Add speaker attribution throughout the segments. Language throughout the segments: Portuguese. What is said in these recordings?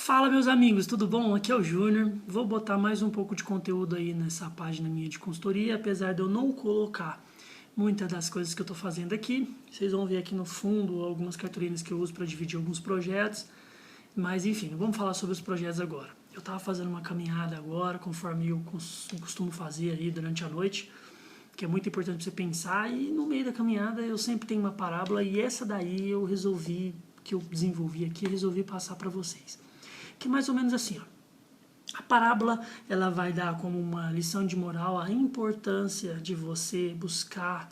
Speaker 1: Fala, meus amigos, tudo bom? Aqui é o Júnior. Vou botar mais um pouco de conteúdo aí nessa página minha de consultoria, apesar de eu não colocar muitas das coisas que eu estou fazendo aqui. Vocês vão ver aqui no fundo algumas cartolinas que eu uso para dividir alguns projetos. Mas enfim, vamos falar sobre os projetos agora. Eu estava fazendo uma caminhada agora, conforme eu costumo fazer aí durante a noite, que é muito importante você pensar, e no meio da caminhada eu sempre tenho uma parábola, e essa daí eu resolvi, que eu desenvolvi aqui, resolvi passar para vocês. Que é mais ou menos assim, ó. A parábola, ela vai dar como uma lição de moral a importância de você buscar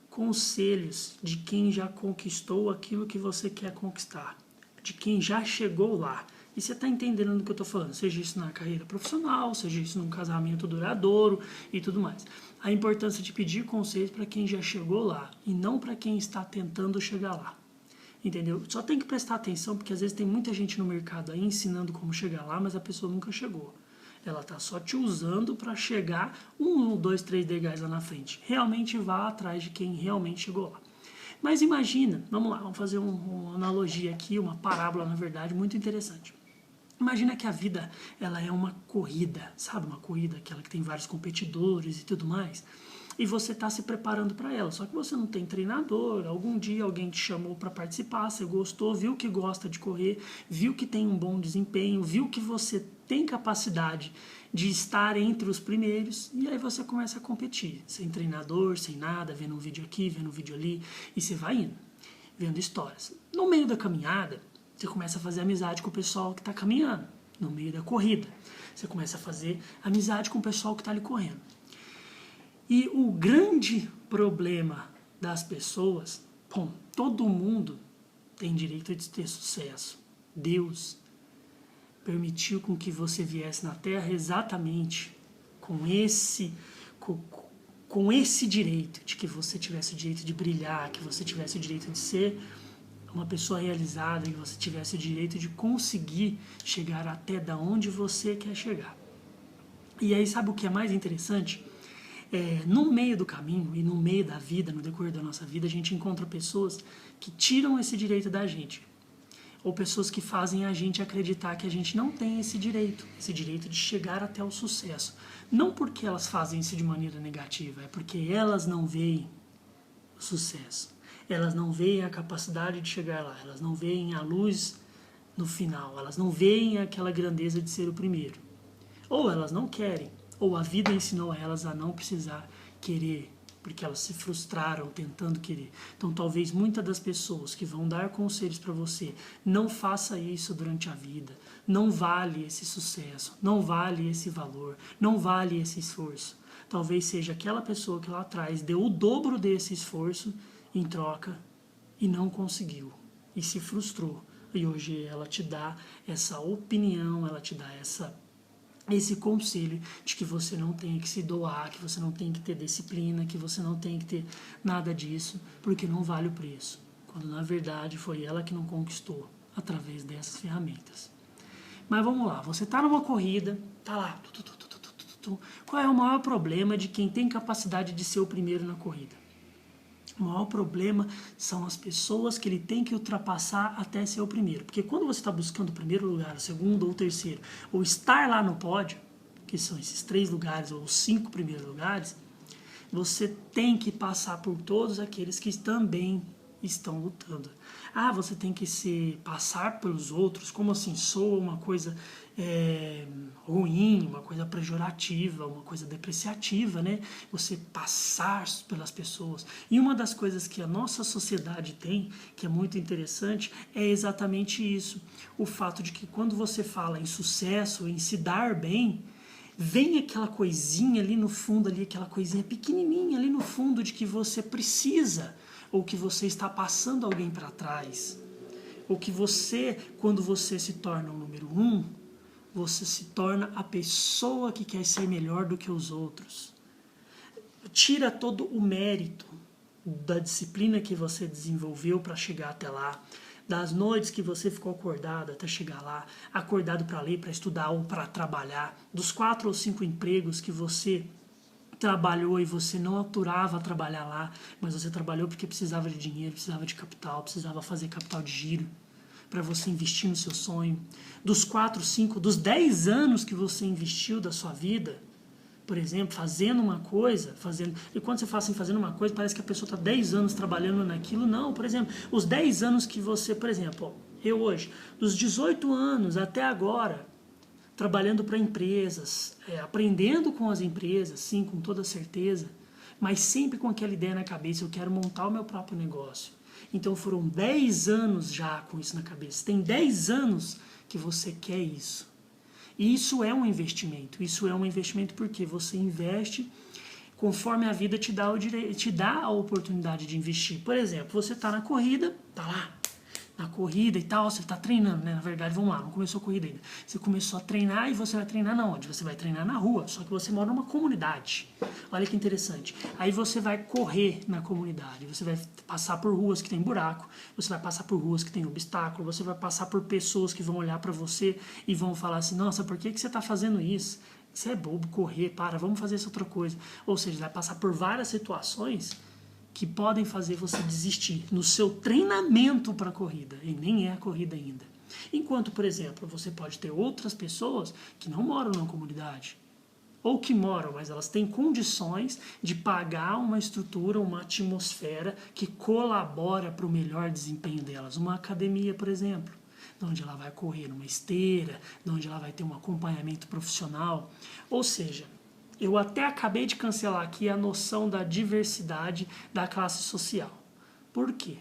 Speaker 1: conselhos de quem já conquistou aquilo que você quer conquistar, de quem já chegou lá. E você está entendendo do que eu estou falando, seja isso na carreira profissional, seja isso num casamento duradouro e tudo mais. A importância de pedir conselhos para quem já chegou lá e não para quem está tentando chegar lá. Entendeu? Só tem que prestar atenção, porque às vezes tem muita gente no mercado aí ensinando como chegar lá, mas a pessoa nunca chegou. Ela está só te usando para chegar 1, 2, 3 degraus lá na frente. Realmente vá atrás de quem realmente chegou lá. Mas imagina, vamos lá, vamos fazer uma analogia aqui, uma parábola, na verdade, muito interessante. Imagina que a vida, ela é uma corrida, sabe? Uma corrida, aquela que tem vários competidores e tudo mais. E você está se preparando para ela, só que você não tem treinador. Algum dia alguém te chamou para participar, você gostou, viu que gosta de correr, viu que tem um bom desempenho, viu que você tem capacidade de estar entre os primeiros, e aí você começa a competir, sem treinador, sem nada, vendo um vídeo aqui, vendo um vídeo ali, e você vai indo, vendo histórias. No meio da caminhada, você começa a fazer amizade com o pessoal que está caminhando, no meio da corrida. Você começa a fazer amizade com o pessoal que está ali correndo. E o grande problema das pessoas, bom, todo mundo tem direito de ter sucesso. Deus permitiu com que você viesse na Terra exatamente com esse direito, de que você tivesse o direito de brilhar, que você tivesse o direito de ser uma pessoa realizada, que você tivesse o direito de conseguir chegar até da onde você quer chegar. E aí sabe o que é mais interessante? No meio do caminho e no meio da vida, no decorrer da nossa vida, a gente encontra pessoas que tiram esse direito da gente. Ou pessoas que fazem a gente acreditar que a gente não tem esse direito de chegar até o sucesso. Não porque elas fazem isso de maneira negativa, é porque elas não veem o sucesso. Elas não veem a capacidade de chegar lá, elas não veem a luz no final, elas não veem aquela grandeza de ser o primeiro. Ou elas não querem, ou a vida ensinou a elas a não precisar querer, porque elas se frustraram tentando querer. Então talvez muitas das pessoas que vão dar conselhos para você, não faça isso durante a vida, não vale esse sucesso, não vale esse valor, não vale esse esforço. Talvez seja aquela pessoa que lá atrás deu o dobro desse esforço em troca e não conseguiu, e se frustrou. E hoje ela te dá essa opinião, ela te dá esse conselho de que você não tem que se doar, que você não tem que ter disciplina, que você não tem que ter nada disso, porque não vale o preço. Quando na verdade foi ela que não conquistou através dessas ferramentas. Mas vamos lá, você está numa corrida, tá lá, qual é o maior problema de quem tem capacidade de ser o primeiro na corrida? O maior problema são as pessoas que ele tem que ultrapassar até ser o primeiro. Porque quando você está buscando o primeiro lugar, o segundo ou o terceiro, ou estar lá no pódio, que são esses 3 lugares ou os 5 primeiros lugares, você tem que passar por todos aqueles que também estão lutando. Ah, você tem que passar pelos outros, como assim? Soa uma coisa ruim, uma coisa pejorativa, uma coisa depreciativa, né? Você passar pelas pessoas. E uma das coisas que a nossa sociedade tem, que é muito interessante, é exatamente isso. O fato de que quando você fala em sucesso, em se dar bem, vem aquela coisinha ali no fundo, ali, aquela coisinha pequenininha ali no fundo de que você precisa, ou que você está passando alguém para trás, ou que você, quando você se torna o número 1, você se torna a pessoa que quer ser melhor do que os outros. Tira todo o mérito da disciplina que você desenvolveu para chegar até lá, das noites que você ficou acordado até chegar lá, acordado para ler, para estudar ou para trabalhar, dos 4 ou 5 empregos que você trabalhou e você não aturava trabalhar lá, mas você trabalhou porque precisava de dinheiro, precisava de capital, precisava fazer capital de giro. para você investir no seu sonho, dos 4, 5, dos 10 anos que você investiu da sua vida, por exemplo, fazendo uma coisa, e quando você fala assim, fazendo uma coisa, parece que a pessoa está 10 anos trabalhando naquilo. Não, por exemplo, os 10 anos que você, por exemplo, eu hoje, dos 18 anos até agora, trabalhando para empresas, aprendendo com as empresas, sim, com toda certeza, mas sempre com aquela ideia na cabeça, eu quero montar o meu próprio negócio. Então foram 10 anos já com isso na cabeça. Tem 10 anos que você quer isso. E isso é um investimento. Isso é um investimento porque você investe conforme a vida te dá a oportunidade de investir. Por exemplo, você está na corrida, tá lá na corrida e tal, você está treinando, né? Na verdade, vamos lá, não começou a corrida ainda. Você começou a treinar e você vai treinar na onde? Você vai treinar na rua, só que você mora numa comunidade. Olha que interessante. Aí você vai correr na comunidade, você vai passar por ruas que tem buraco, você vai passar por ruas que tem obstáculo, você vai passar por pessoas que vão olhar para você e vão falar assim, nossa, por que você está fazendo isso? Você é bobo, correr, vamos fazer essa outra coisa. Ou seja, vai passar por várias situações que podem fazer você desistir no seu treinamento para a corrida, e nem é a corrida ainda. Enquanto, por exemplo, você pode ter outras pessoas que não moram na comunidade, ou que moram, mas elas têm condições de pagar uma estrutura, uma atmosfera que colabora para o melhor desempenho delas. Uma academia, por exemplo, onde ela vai correr numa esteira, onde ela vai ter um acompanhamento profissional. Ou seja, eu até acabei de cancelar aqui a noção da diversidade da classe social. Por quê?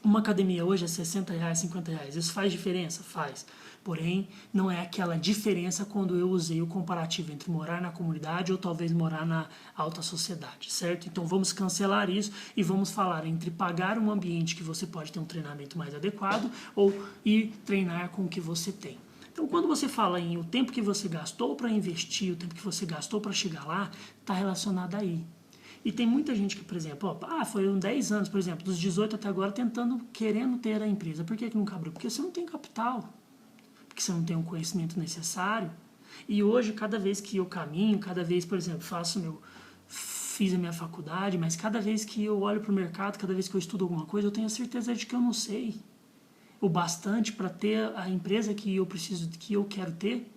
Speaker 1: Uma academia hoje é R$60, R$50. Isso faz diferença? Faz. Porém, não é aquela diferença quando eu usei o comparativo entre morar na comunidade ou talvez morar na alta sociedade, certo? Então vamos cancelar isso e vamos falar entre pagar um ambiente que você pode ter um treinamento mais adequado ou ir treinar com o que você tem. Então, quando você fala em o tempo que você gastou para investir, o tempo que você gastou para chegar lá, está relacionado aí. E tem muita gente que, por exemplo, foram 10 anos, por exemplo, dos 18 até agora, querendo ter a empresa. Por que não abriu? Porque você não tem capital, porque você não tem o conhecimento necessário. E hoje, cada vez que eu caminho, cada vez, por exemplo, fiz a minha faculdade, mas cada vez que eu olho para o mercado, cada vez que eu estudo alguma coisa, eu tenho a certeza de que eu não sei o bastante para ter a empresa que eu preciso, que eu quero ter.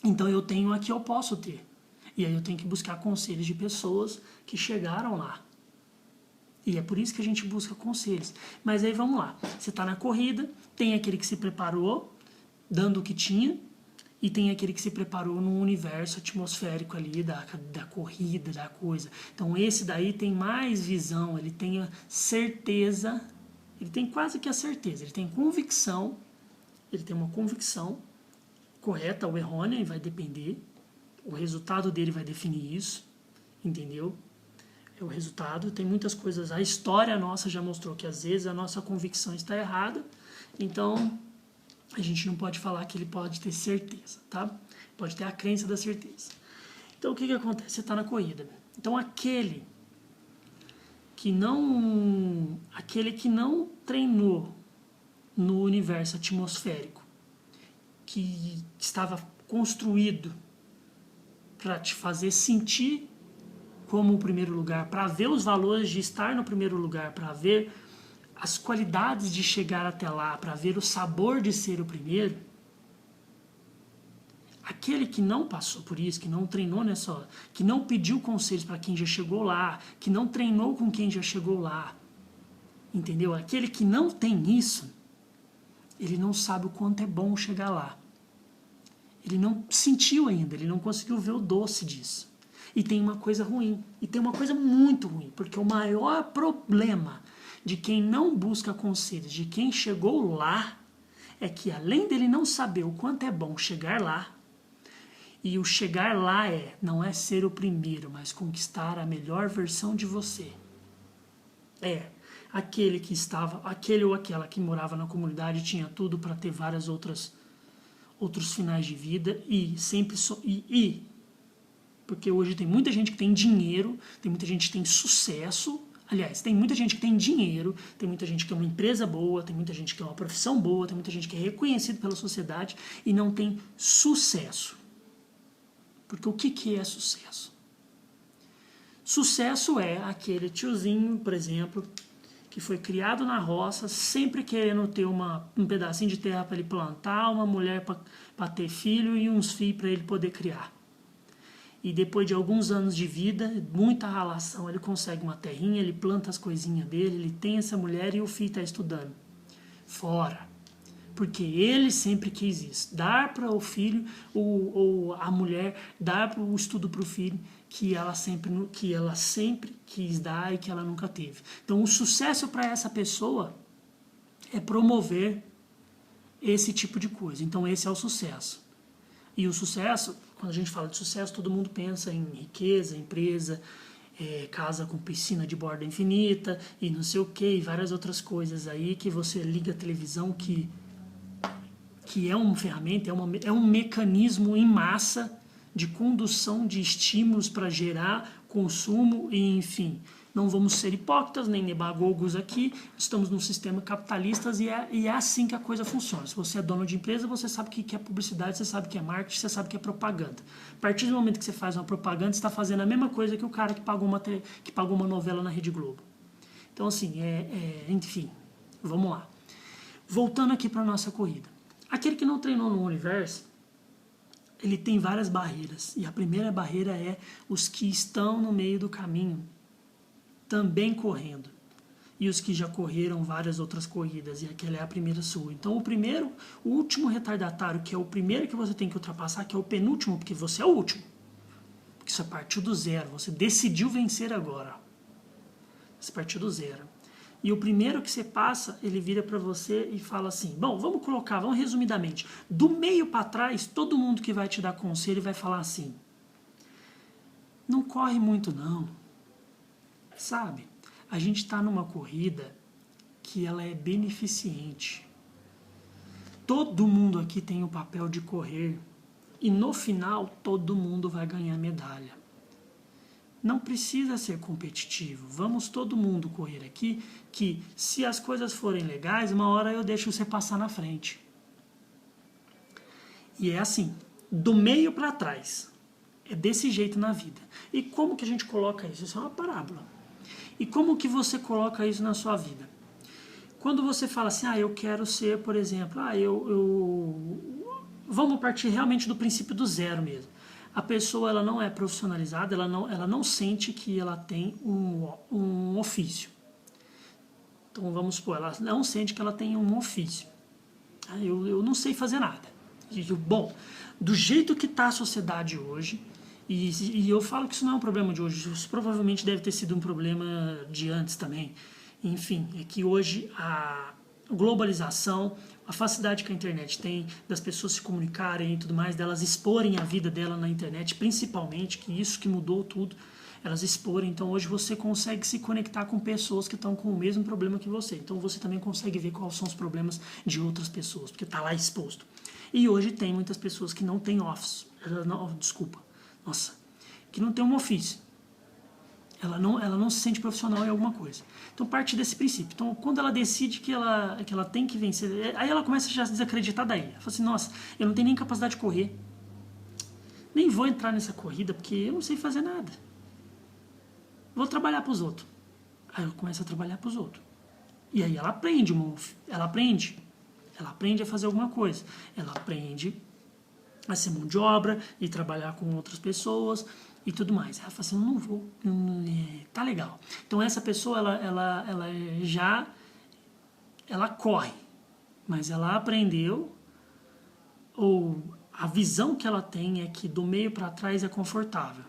Speaker 1: Então eu tenho a que eu posso ter. E aí eu tenho que buscar conselhos de pessoas que chegaram lá. E é por isso que a gente busca conselhos. Mas aí vamos lá. Você está na corrida, tem aquele que se preparou, dando o que tinha, e tem aquele que se preparou num universo atmosférico ali da corrida, da coisa. Então esse daí tem mais visão, ele tem a certeza. Ele tem quase que a certeza, ele tem convicção, ele tem uma convicção correta ou errônea, e vai depender, o resultado dele vai definir isso, entendeu? É o resultado, tem muitas coisas, a história nossa já mostrou que às vezes a nossa convicção está errada, então a gente não pode falar que ele pode ter certeza, tá? Pode ter a crença da certeza. Então o que acontece? Você está na corrida, então aquele que não treinou no universo atmosférico, que estava construído para te fazer sentir como o primeiro lugar, para ver os valores de estar no primeiro lugar, para ver as qualidades de chegar até lá, para ver o sabor de ser o primeiro, aquele que não passou por isso, que não treinou que não pediu conselhos para quem já chegou lá, que não treinou com quem já chegou lá, entendeu? Aquele que não tem isso, ele não sabe o quanto é bom chegar lá. Ele não sentiu ainda, ele não conseguiu ver o doce disso. E tem uma coisa ruim, e tem uma coisa muito ruim, porque o maior problema de quem não busca conselhos, de quem chegou lá, é que além dele não saber o quanto é bom chegar lá, e o chegar lá não é ser o primeiro, mas conquistar a melhor versão de você. Aquele ou aquela que morava na comunidade tinha tudo para ter várias outros finais de vida e sempre porque hoje tem muita gente que tem dinheiro, tem muita gente que tem sucesso. Aliás, tem muita gente que tem dinheiro, tem muita gente que é uma empresa boa, tem muita gente que é uma profissão boa, tem muita gente que é reconhecido pela sociedade e não tem sucesso. Porque o que é sucesso? Sucesso é aquele tiozinho, por exemplo, que foi criado na roça, sempre querendo ter um pedacinho de terra para ele plantar, uma mulher para ter filho e uns filhos para ele poder criar. E depois de alguns anos de vida, muita ralação, ele consegue uma terrinha, ele planta as coisinhas dele, ele tem essa mulher e o filho está estudando. Fora. Porque ele sempre quis isso. Dar para o filho, ou a mulher, dar o estudo para o filho que ela sempre quis dar e que ela nunca teve. Então o sucesso para essa pessoa é promover esse tipo de coisa. Então esse é o sucesso. E o sucesso, quando a gente fala de sucesso, todo mundo pensa em riqueza, empresa, casa com piscina de borda infinita e não sei o que, e várias outras coisas aí que você liga a televisão que é uma ferramenta, é um mecanismo em massa de condução de estímulos para gerar consumo e, enfim, não vamos ser hipócritas nem demagogos aqui, estamos num sistema capitalista e é assim que a coisa funciona. Se você é dono de empresa, você sabe o que é publicidade, você sabe o que é marketing, você sabe o que é propaganda. A partir do momento que você faz uma propaganda, você está fazendo a mesma coisa que o cara que pagou uma novela na Rede Globo. Então, assim, enfim, vamos lá. Voltando aqui para a nossa corrida. Aquele que não treinou no universo, ele tem várias barreiras. E a primeira barreira é os que estão no meio do caminho também correndo. E os que já correram várias outras corridas. E aquela é a primeira sua. Então o último retardatário, que é o primeiro que você tem que ultrapassar, que é o penúltimo, porque você é o último. Porque você partiu do zero. Você decidiu vencer agora. Você partiu do zero. E o primeiro que você passa, ele vira para você e fala assim, bom, vamos resumidamente, do meio para trás, todo mundo que vai te dar conselho vai falar assim, não corre muito não, sabe? A gente está numa corrida que ela é beneficente. Todo mundo aqui tem o papel de correr e no final todo mundo vai ganhar medalha. Não precisa ser competitivo. Vamos todo mundo correr aqui, que se as coisas forem legais, uma hora eu deixo você passar na frente. E é assim, do meio para trás. É desse jeito na vida. E como que a gente coloca isso? Isso é uma parábola. E como que você coloca isso na sua vida? Quando você fala assim, eu quero ser, por exemplo, vamos partir realmente do princípio do zero mesmo. A pessoa ela não é profissionalizada, ela não sente que ela tem um ofício. Então vamos supor, ela não sente que ela tem um ofício. Eu não sei fazer nada. Bom, do jeito que está a sociedade hoje, e eu falo que isso não é um problema de hoje, isso provavelmente deve ter sido um problema de antes também. Enfim, é que hoje a globalização, a facilidade que a internet tem das pessoas se comunicarem e tudo mais, delas exporem a vida dela na internet, principalmente, que isso que mudou tudo, elas exporem. Então hoje você consegue se conectar com pessoas que estão com o mesmo problema que você. Então você também consegue ver quais são os problemas de outras pessoas, porque está lá exposto. E hoje tem muitas pessoas que não têm office, que não tem um ofício. Ela não se sente profissional em alguma coisa. Então parte desse princípio. Então quando ela decide que ela tem que vencer, aí ela começa já a se desacreditar daí. Ela fala assim, nossa, eu não tenho nem capacidade de correr. Nem vou entrar nessa corrida porque eu não sei fazer nada. Vou trabalhar para os outros. Aí ela começa a trabalhar para os outros. E aí ela aprende a fazer alguma coisa. Ela aprende a ser mão de obra e trabalhar com outras pessoas e tudo mais. Ela fala assim, eu não vou, tá legal. Então essa pessoa, ela corre, mas ela aprendeu, ou a visão que ela tem é que do meio para trás é confortável.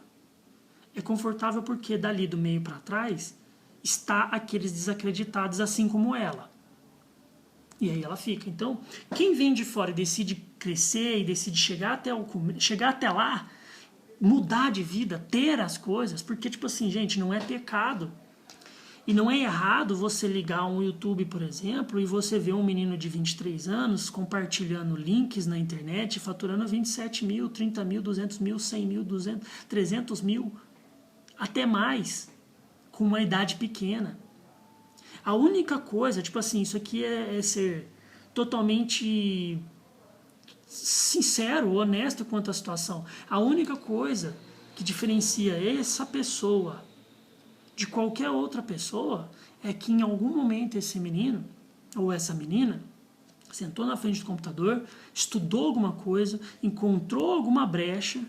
Speaker 1: É confortável porque dali do meio para trás está aqueles desacreditados assim como ela. E aí ela fica. Então, quem vem de fora e decide crescer e decide chegar até lá, mudar de vida, ter as coisas, porque, tipo assim, gente, não é pecado. E não é errado você ligar um YouTube, por exemplo, e você ver um menino de 23 anos compartilhando links na internet, faturando 27 mil, 30 mil, 200 mil, 100 mil, 200, 300 mil, até mais, com uma idade pequena. A única coisa, tipo assim, isso aqui é ser totalmente sincero, honesto quanto à situação. A única coisa que diferencia essa pessoa de qualquer outra pessoa é que em algum momento esse menino ou essa menina sentou na frente do computador, estudou alguma coisa, encontrou alguma brecha,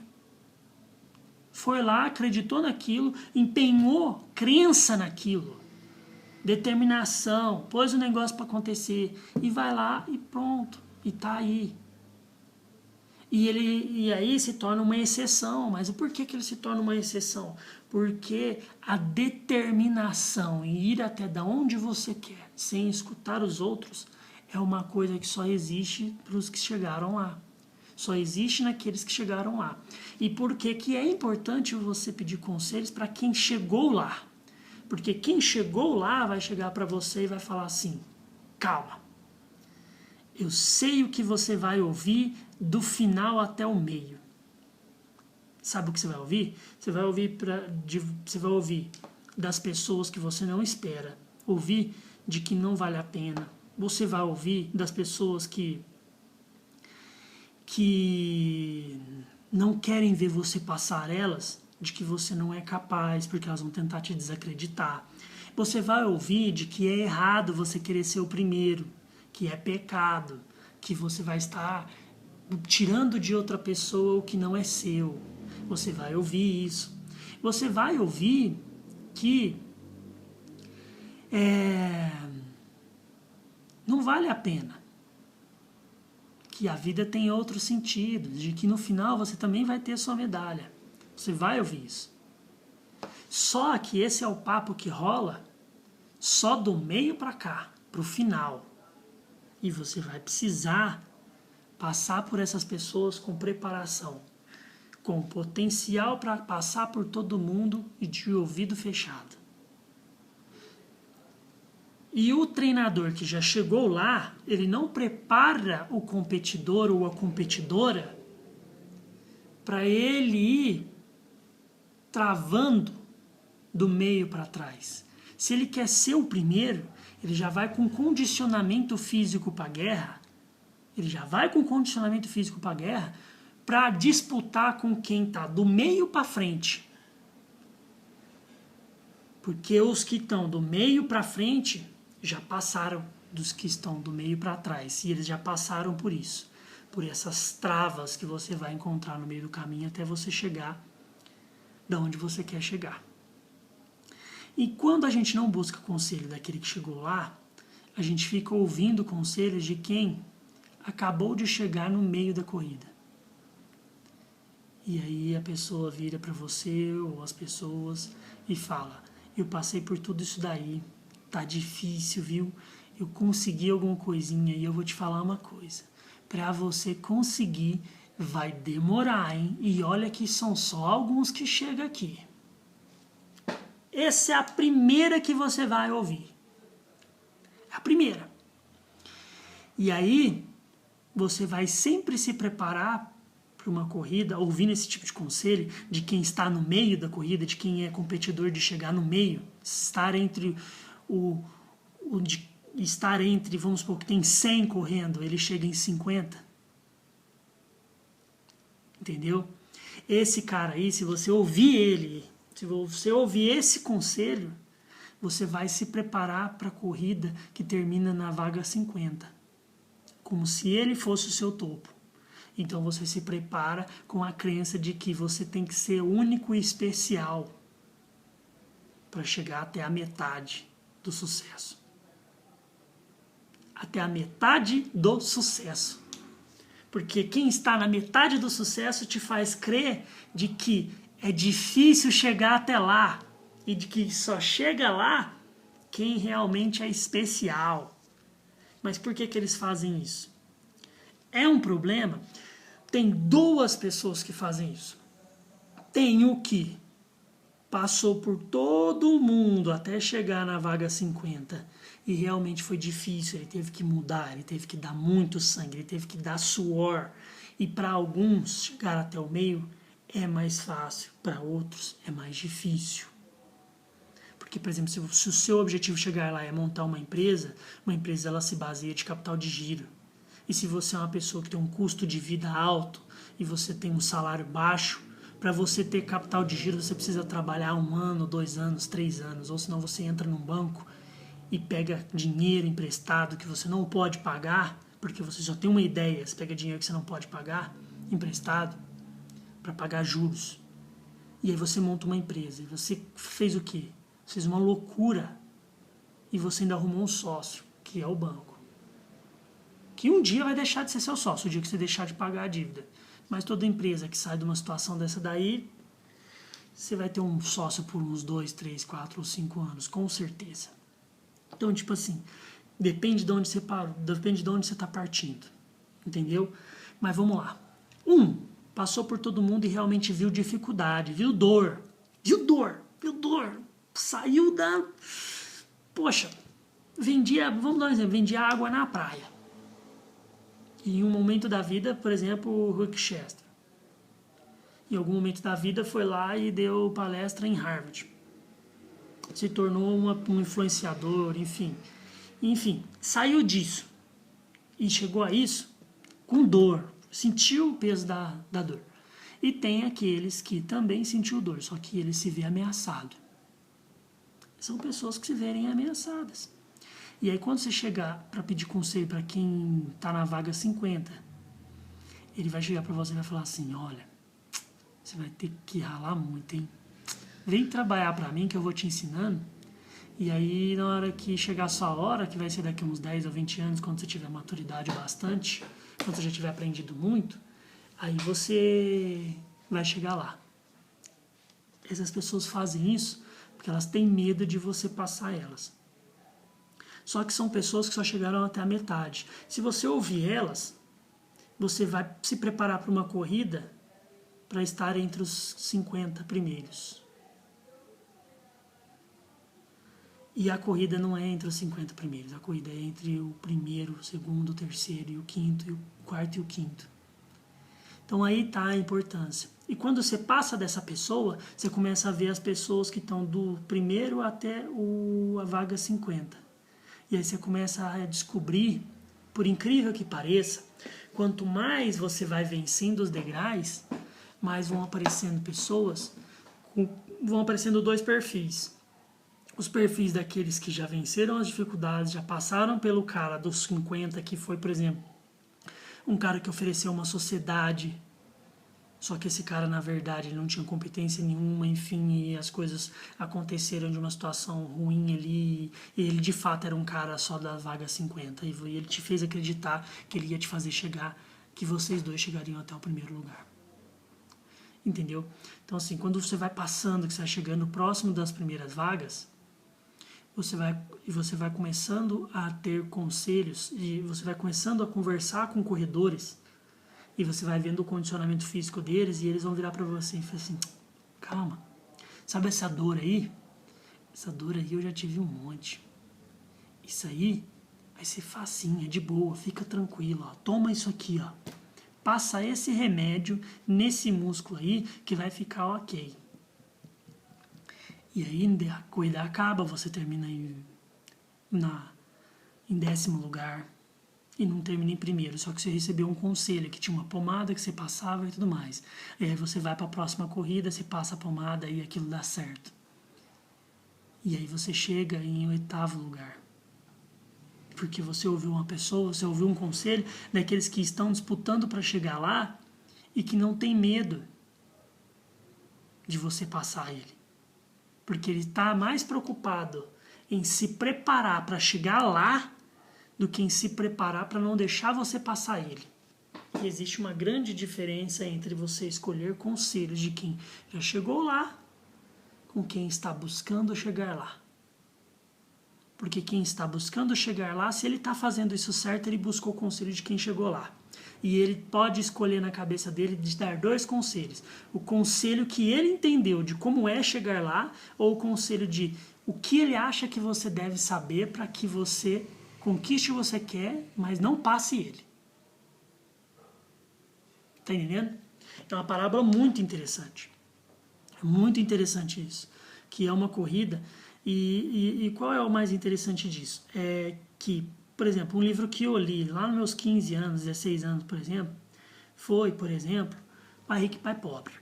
Speaker 1: foi lá, acreditou naquilo, empenhou crença naquilo, determinação, pôs o negócio para acontecer e vai lá e pronto, e tá aí. E aí se torna uma exceção. Mas o porquê que ele se torna uma exceção? Porque a determinação em ir até da onde você quer, sem escutar os outros, é uma coisa que só existe para os que chegaram lá. Só existe naqueles que chegaram lá. E por que é importante você pedir conselhos para quem chegou lá? Porque quem chegou lá vai chegar para você e vai falar assim: calma, eu sei o que você vai ouvir do final até o meio. Sabe o que você vai ouvir? Você vai ouvir das pessoas que você não espera. Ouvir de que não vale a pena. Você vai ouvir das pessoas que não querem ver você passar elas, de que você não é capaz, porque elas vão tentar te desacreditar. Você vai ouvir de que é errado você querer ser o primeiro, que é pecado, que você vai estar tirando de outra pessoa o que não é seu. Você vai ouvir isso. Você vai ouvir que não vale a pena, que a vida tem outros sentidos, de que no final você também vai ter sua medalha. Você vai ouvir isso. Só que esse é o papo que rola só do meio para cá, pro final. E você vai precisar passar por essas pessoas com preparação, com potencial para passar por todo mundo e de ouvido fechado. E o treinador que já chegou lá, ele não prepara o competidor ou a competidora para ele ir travando do meio para trás. Se ele quer ser o primeiro, ele já vai com condicionamento físico para a guerra. Ele já vai com condicionamento físico para a guerra para disputar com quem está do meio para frente. Porque os que estão do meio para frente já passaram dos que estão do meio para trás. E eles já passaram por isso. Por essas travas que você vai encontrar no meio do caminho até você chegar de onde você quer chegar. E quando a gente não busca conselho daquele que chegou lá, a gente fica ouvindo conselhos de quem acabou de chegar no meio da corrida. E aí a pessoa vira para você ou as pessoas e fala: eu passei por tudo isso daí, tá difícil, viu? Eu consegui alguma coisinha e eu vou te falar uma coisa. Para você conseguir vai demorar, hein? E olha que são só alguns que chegam aqui. Essa é a primeira que você vai ouvir. É a primeira. E aí, você vai sempre se preparar para uma corrida, ouvindo esse tipo de conselho, de quem está no meio da corrida, de quem é competidor de chegar no meio, estar entre vamos supor que tem 100 correndo, ele chega em 50. Entendeu? Esse cara aí, se você ouvir ele, se você ouvir esse conselho, você vai se preparar para a corrida que termina na vaga 50. Como se ele fosse o seu topo. Então você se prepara com a crença de que você tem que ser único e especial para chegar até a metade do sucesso. Até a metade do sucesso. Porque quem está na metade do sucesso te faz crer de que é difícil chegar até lá e de que só chega lá quem realmente é especial. Mas por que eles fazem isso? É um problema? Tem duas pessoas que fazem isso. Tem o que passou por todo mundo até chegar na vaga 50 e realmente foi difícil, ele teve que mudar, ele teve que dar muito sangue, ele teve que dar suor. E para alguns chegar até o meio é mais fácil, para outros é mais difícil. Porque, por exemplo, se o seu objetivo chegar lá é montar uma empresa ela se baseia de capital de giro. E se você é uma pessoa que tem um custo de vida alto e você tem um salário baixo, Para você ter capital de giro, você precisa trabalhar 1 ano, 2 anos, 3 anos, ou senão você entra num banco e pega dinheiro emprestado que você não pode pagar, porque você só tem uma ideia, você pega dinheiro que você não pode pagar, emprestado, para pagar juros. E aí você monta uma empresa, e você fez o quê? Fez uma loucura, e você ainda arrumou um sócio, que é o banco. Que um dia vai deixar de ser seu sócio, o dia que você deixar de pagar a dívida. Mas toda empresa que sai de uma situação dessa daí, você vai ter um sócio por uns 2, 3, 4 ou 5 anos, com certeza. Então, tipo assim, depende de onde você parou, depende de onde você está partindo, entendeu? Mas vamos lá. Passou por todo mundo e realmente viu dificuldade, viu dor, saiu da... Poxa, vamos dar um exemplo, vendia água na praia. E em um momento da vida, por exemplo, o Rick Chester. Em algum momento da vida foi lá e deu palestra em Harvard. Se tornou um influenciador, enfim. Enfim, saiu disso. E chegou a isso com dor. Sentiu o peso da dor. E tem aqueles que também sentiu dor, só que ele se vê ameaçado. São pessoas que se verem ameaçadas. E aí quando você chegar para pedir conselho para quem está na vaga 50, ele vai chegar para você e vai falar assim, olha, você vai ter que ralar muito, hein? Vem trabalhar para mim que eu vou te ensinando. E aí na hora que chegar a sua hora, que vai ser daqui uns 10 ou 20 anos, quando você tiver maturidade bastante, quando você já tiver aprendido muito, aí você vai chegar lá. Essas pessoas fazem isso porque elas têm medo de você passar elas. Só que são pessoas que só chegaram até a metade. Se você ouvir elas, você vai se preparar para uma corrida para estar entre os 50 primeiros. E a corrida não é entre os 50 primeiros, a corrida é entre o primeiro, o segundo, o terceiro, e o quinto, e o quarto e o quinto. Então aí está a importância. E quando você passa dessa pessoa, você começa a ver as pessoas que estão do primeiro até a vaga 50. E aí você começa a descobrir, por incrível que pareça, quanto mais você vai vencendo os degraus, mais vão aparecendo pessoas, vão aparecendo 2 perfis. Os perfis daqueles que já venceram as dificuldades, já passaram pelo cara dos 50, que foi, por exemplo, um cara que ofereceu uma sociedade, só que esse cara, na verdade, não tinha competência nenhuma, enfim, e as coisas aconteceram de uma situação ruim ali, e ele de fato era um cara só da vaga 50, e ele te fez acreditar que ele ia te fazer chegar, que vocês dois chegariam até o primeiro lugar. Entendeu? Então, assim, quando você vai passando, que você vai chegando próximo das primeiras vagas, você vai começando a ter conselhos, e você vai começando a conversar com corredores, e você vai vendo o condicionamento físico deles, e eles vão virar para você e falar assim, calma, sabe essa dor aí? Essa dor aí eu já tive um monte. Isso aí vai ser facinho, é de boa, fica tranquilo, ó. Toma isso aqui, ó. Passa esse remédio nesse músculo aí que vai ficar ok. E aí a corrida acaba, você termina em 10º lugar e não termina em primeiro, só que você recebeu um conselho, que tinha uma pomada que você passava e tudo mais. E aí você vai para a próxima corrida, você passa a pomada e aquilo dá certo. E aí você chega em 8º lugar. Porque você ouviu uma pessoa, você ouviu um conselho daqueles que estão disputando para chegar lá e que não tem medo de você passar ele. Porque ele está mais preocupado em se preparar para chegar lá do que em se preparar para não deixar você passar ele. E existe uma grande diferença entre você escolher conselhos de quem já chegou lá com quem está buscando chegar lá. Porque quem está buscando chegar lá, se ele está fazendo isso certo, ele buscou o conselho de quem chegou lá. E ele pode escolher na cabeça dele de dar 2 conselhos. O conselho que ele entendeu de como é chegar lá, ou o conselho de o que ele acha que você deve saber para que você conquiste o que você quer, mas não passe ele. Tá entendendo? É uma parábola muito interessante. É muito interessante isso. Que é uma corrida. E qual é o mais interessante disso? É que, por exemplo, um livro que eu li lá nos meus 15 anos, 16 anos, por exemplo, foi, por exemplo, Pai Rico e Pai Pobre.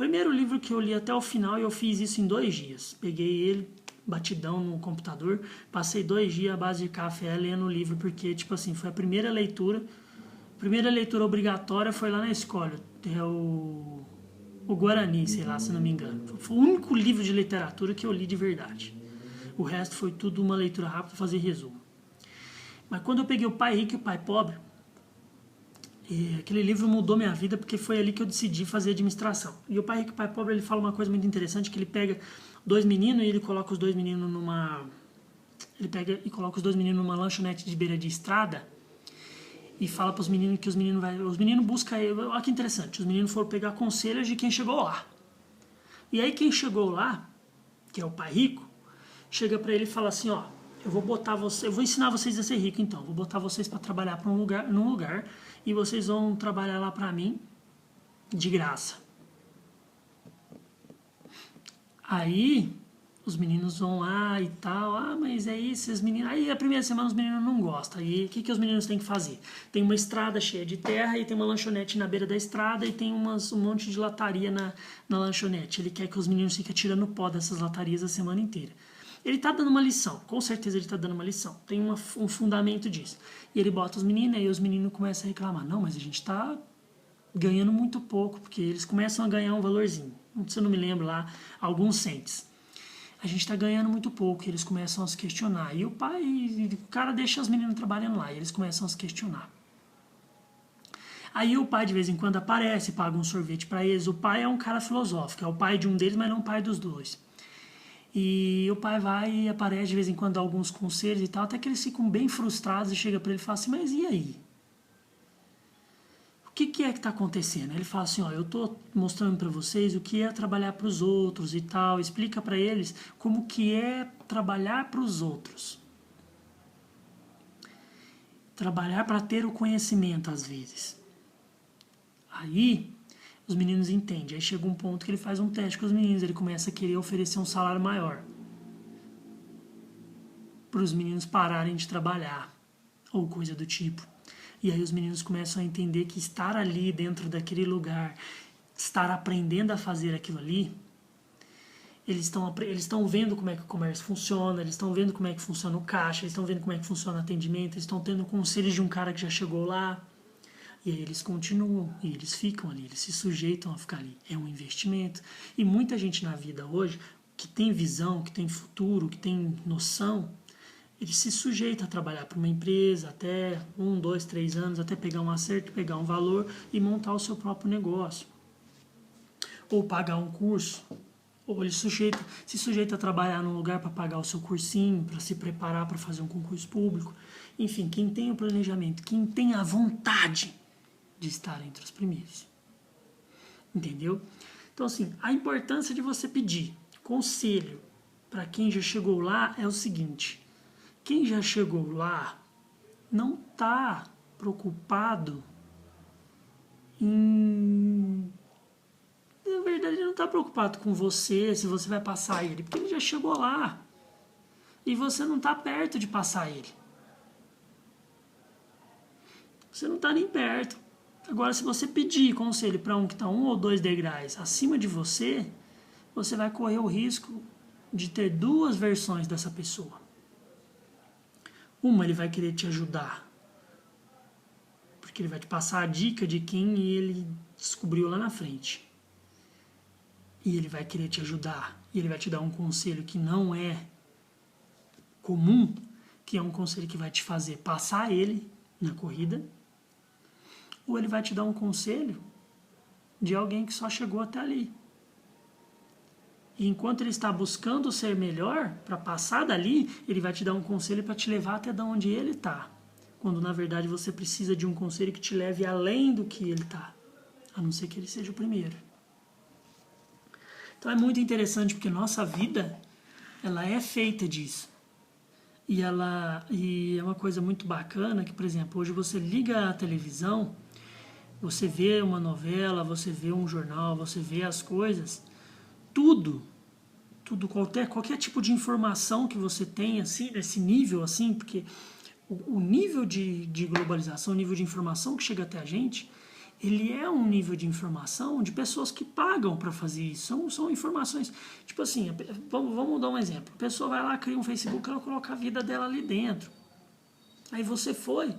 Speaker 1: primeiro livro que eu li até o final e eu fiz isso em 2 dias. Peguei ele, batidão no computador, passei 2 dias à base de café lendo o livro, porque, tipo assim, foi a primeira leitura obrigatória foi lá na escola, é o Guarani, sei lá, se não me engano. Foi o único livro de literatura que eu li de verdade. O resto foi tudo uma leitura rápida, fazer resumo. Mas quando eu peguei O Pai Rico e o Pai Pobre, aquele livro mudou minha vida, porque foi ali que eu decidi fazer administração. E O Pai Rico e o Pai Pobre, ele fala uma coisa muito interessante, que ele pega 2 meninos e ele coloca os 2 meninos numa... Ele pega e coloca os 2 meninos numa lanchonete de beira de estrada e fala para os meninos que os meninos buscam... Olha que interessante, os meninos foram pegar conselhos de quem chegou lá. E aí quem chegou lá, que é o pai rico, chega para ele e fala assim, ó, eu vou ensinar vocês a ser rico, então. Vou botar vocês para trabalhar num lugar e vocês vão trabalhar lá para mim de graça. Aí os meninos vão lá e tal, mas é isso, os meninos... Aí a primeira semana os meninos não gostam. Aí o que os meninos têm que fazer? Tem uma estrada cheia de terra e tem uma lanchonete na beira da estrada e tem um monte de lataria na lanchonete. Ele quer que os meninos fiquem tirando pó dessas latarias a semana inteira. Ele está dando uma lição, com certeza ele está dando uma lição, tem um fundamento disso. E ele bota os meninos, aí os meninos começam a reclamar, não, mas a gente está ganhando muito pouco, porque eles começam a ganhar um valorzinho, se eu não me lembro lá, alguns cents. A gente está ganhando muito pouco, e eles começam a se questionar. E o cara deixa os meninos trabalhando lá, e eles começam a se questionar. Aí o pai de vez em quando aparece, paga um sorvete para eles. O pai é um cara filosófico, é o pai de um deles, mas não o pai dos dois. E o pai vai e aparece de vez em quando alguns conselhos e tal, até que eles ficam bem frustrados e chega para ele e fala assim, mas e aí? O que é que está acontecendo? Ele fala assim, ó, eu estou mostrando para vocês o que é trabalhar para os outros e tal, explica para eles como que é trabalhar para os outros. Trabalhar para ter o conhecimento às vezes. Aí os meninos entendem. Aí chega um ponto que ele faz um teste com os meninos. Ele começa a querer oferecer um salário maior para os meninos pararem de trabalhar. Ou coisa do tipo. E aí os meninos começam a entender que estar ali dentro daquele lugar, estar aprendendo a fazer aquilo ali, eles estão vendo como é que o comércio funciona, eles estão vendo como é que funciona o caixa, eles estão vendo como é que funciona o atendimento, eles estão tendo conselhos de um cara que já chegou lá. E aí eles continuam, e eles ficam ali, eles se sujeitam a ficar ali. É um investimento. E muita gente na vida hoje, que tem visão, que tem futuro, que tem noção, ele se sujeita a trabalhar para uma empresa até 1, 2, 3 anos, até pegar um acerto, pegar um valor e montar o seu próprio negócio. Ou pagar um curso. Ou ele se sujeita a trabalhar num lugar para pagar o seu cursinho, para se preparar para fazer um concurso público. Enfim, quem tem o planejamento, quem tem a vontade de estar entre os primeiros. Entendeu? Então, assim, a importância de você pedir conselho para quem já chegou lá é o seguinte: quem já chegou lá não está preocupado em... Na verdade, ele não está preocupado com você, se você vai passar ele, porque ele já chegou lá. E você não está perto de passar ele. Você não está nem perto. Agora, se você pedir conselho para um que está 1 ou 2 degraus acima de você, você vai correr o risco de ter 2 versões dessa pessoa. Uma, ele vai querer te ajudar, porque ele vai te passar a dica de quem ele descobriu lá na frente. E ele vai querer te ajudar, e ele vai te dar um conselho que não é comum, que é um conselho que vai te fazer passar ele na corrida, ou ele vai te dar um conselho de alguém que só chegou até ali. E enquanto ele está buscando ser melhor, para passar dali, ele vai te dar um conselho para te levar até onde ele está. Quando na verdade você precisa de um conselho que te leve além do que ele está, a não ser que ele seja o primeiro. Então é muito interessante, porque nossa vida, ela é feita disso. E é uma coisa muito bacana que, por exemplo, hoje você liga a televisão, você vê uma novela, você vê um jornal, você vê as coisas, tudo, qualquer tipo de informação que você tem, assim, nesse nível, assim, porque o nível de globalização, o nível de informação que chega até a gente, ele é um nível de informação de pessoas que pagam para fazer isso. São informações, tipo assim, vamos dar um exemplo. A pessoa vai lá, cria um Facebook, ela coloca a vida dela ali dentro. Aí você foi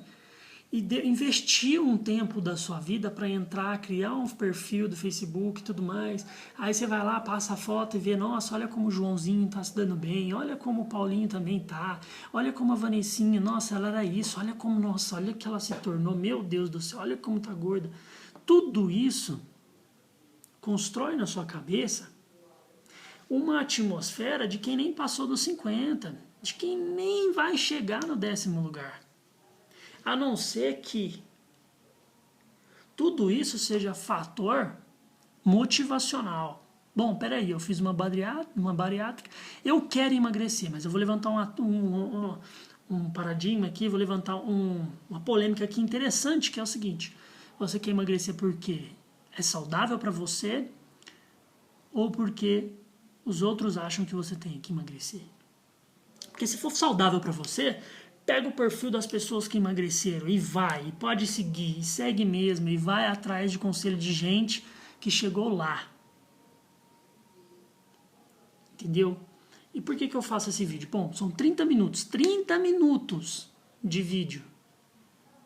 Speaker 1: e investiu um tempo da sua vida para entrar, criar um perfil do Facebook e tudo mais. Aí você vai lá, passa a foto e vê, nossa, olha como o Joãozinho tá se dando bem, olha como o Paulinho também tá, olha como a Vanessinha, nossa, ela era isso, olha como, nossa, olha que ela se tornou, meu Deus do céu, olha como tá gorda. Tudo isso constrói na sua cabeça uma atmosfera de quem nem passou dos 50, de quem nem vai chegar no 10º lugar. A não ser que tudo isso seja fator motivacional. Bom, peraí, eu fiz uma bariátrica, eu quero emagrecer, mas eu vou levantar um paradigma aqui, vou levantar uma polêmica aqui interessante, que é o seguinte: você quer emagrecer porque é saudável para você ou porque os outros acham que você tem que emagrecer? Porque se for saudável para você, pega o perfil das pessoas que emagreceram e vai, e pode seguir, e segue mesmo, e vai atrás de conselho de gente que chegou lá. Entendeu? E por que eu faço esse vídeo? Bom, são 30 minutos de vídeo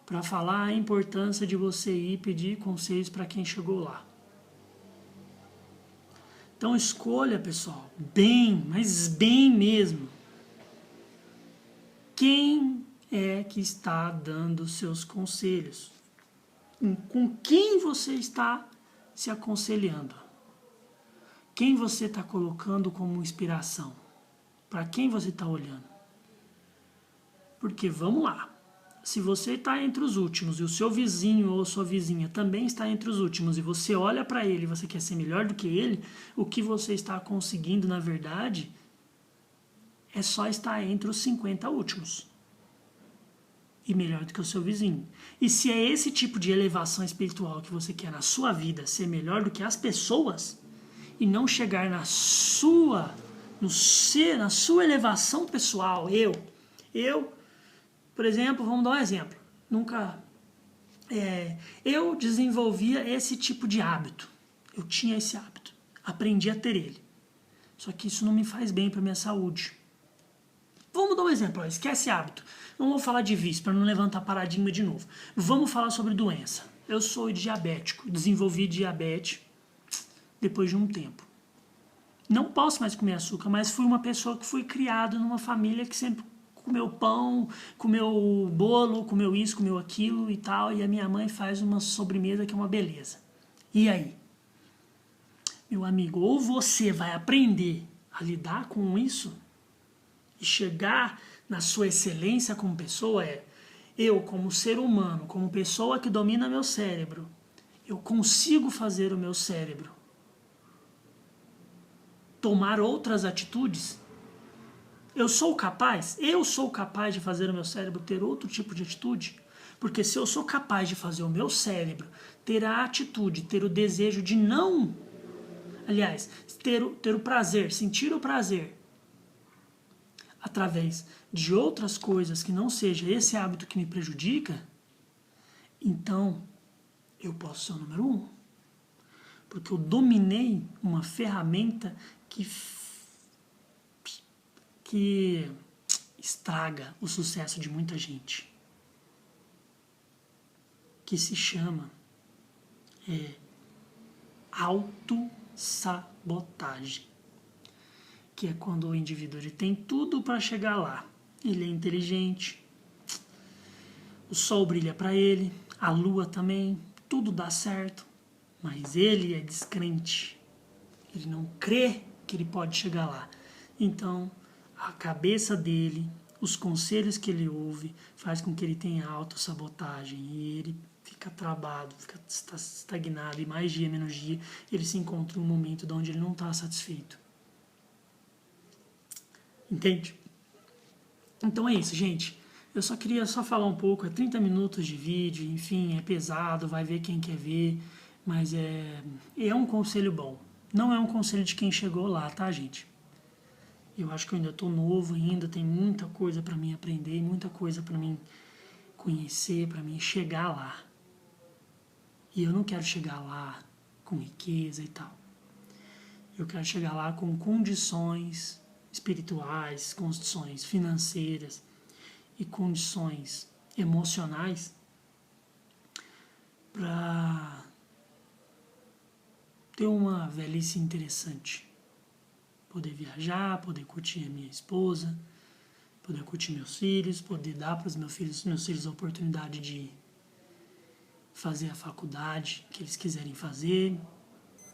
Speaker 1: para falar a importância de você ir pedir conselhos para quem chegou lá. Então escolha, pessoal, bem, mas bem mesmo, quem é que está dando seus conselhos? Com quem você está se aconselhando? Quem você está colocando como inspiração? Para quem você está olhando? Porque vamos lá, se você está entre os últimos e o seu vizinho ou sua vizinha também está entre os últimos e você olha para ele e você quer ser melhor do que ele, o que você está conseguindo na verdade é só estar entre os 50 últimos. E melhor do que o seu vizinho. E se é esse tipo de elevação espiritual que você quer na sua vida, ser melhor do que as pessoas, e não chegar na sua elevação pessoal, eu, por exemplo, vamos dar um exemplo. Eu desenvolvia esse tipo de hábito. Eu tinha esse hábito. Aprendi a ter ele. Só que isso não me faz bem para minha saúde. Vamos dar um exemplo, esquece hábito. Não vou falar de vício, para não levantar paradigma de novo. Vamos falar sobre doença. Eu sou diabético, desenvolvi diabetes depois de um tempo. Não posso mais comer açúcar, mas fui uma pessoa que fui criado numa família que sempre comeu pão, comeu bolo, comeu isso, comeu aquilo e tal, e a minha mãe faz uma sobremesa que é uma beleza. E aí? Meu amigo, ou você vai aprender a lidar com isso, e chegar na sua excelência como pessoa eu como ser humano, como pessoa que domina meu cérebro, eu consigo fazer o meu cérebro tomar outras atitudes. Eu sou capaz de fazer o meu cérebro ter outro tipo de atitude, porque se eu sou capaz de fazer o meu cérebro ter a atitude, ter o desejo de não, aliás, ter o prazer, sentir o prazer através de outras coisas que não seja esse hábito que me prejudica, então eu posso ser o número 1. Porque eu dominei uma ferramenta que estraga o sucesso de muita gente. Que se chama autossabotagem. Que é quando o indivíduo ele tem tudo para chegar lá. Ele é inteligente, o sol brilha para ele, a lua também, tudo dá certo, mas ele é descrente. Ele não crê que ele pode chegar lá. Então, a cabeça dele, os conselhos que ele ouve, faz com que ele tenha autossabotagem e ele fica travado, fica estagnado, e mais dia, menos dia, ele se encontra em um momento onde ele não está satisfeito. Entende? Então é isso, gente. Eu só queria falar um pouco, 30 minutos de vídeo, enfim, é pesado, vai ver quem quer ver, mas é um conselho bom. Não é um conselho de quem chegou lá, tá, gente? Eu acho que eu ainda estou novo ainda, tem muita coisa para mim aprender, muita coisa para mim conhecer, para mim chegar lá. E eu não quero chegar lá com riqueza e tal. Eu quero chegar lá com condições espirituais, condições financeiras e condições emocionais para ter uma velhice interessante. Poder viajar, poder curtir a minha esposa, poder curtir meus filhos, poder dar para os meus filhos a oportunidade de fazer a faculdade que eles quiserem fazer,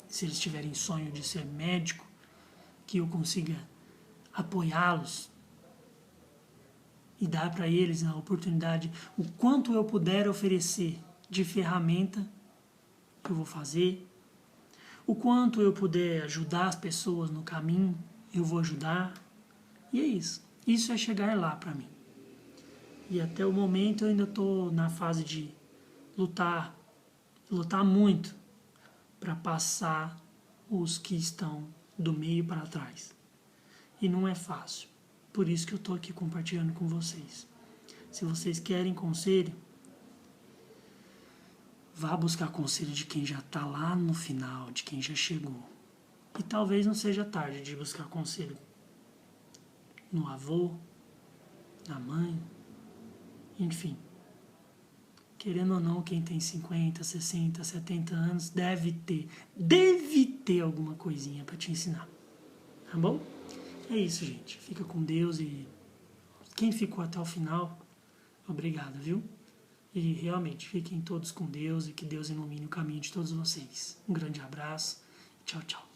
Speaker 1: se eles tiverem sonho de ser médico, que eu consiga apoiá-los e dar para eles a oportunidade, o quanto eu puder oferecer de ferramenta que eu vou fazer, o quanto eu puder ajudar as pessoas no caminho, eu vou ajudar. E é isso. Isso é chegar lá para mim. E até o momento eu ainda estou na fase de lutar muito para passar os que estão do meio para trás. E não é fácil. Por isso que eu estou aqui compartilhando com vocês. Se vocês querem conselho, vá buscar conselho de quem já está lá no final, de quem já chegou. E talvez não seja tarde de buscar conselho no avô, na mãe, enfim. Querendo ou não, quem tem 50, 60, 70 anos deve ter alguma coisinha para te ensinar. Tá bom? É isso, gente. Fica com Deus e quem ficou até o final, obrigado, viu? E realmente, fiquem todos com Deus e que Deus ilumine o caminho de todos vocês. Um grande abraço. Tchau, tchau.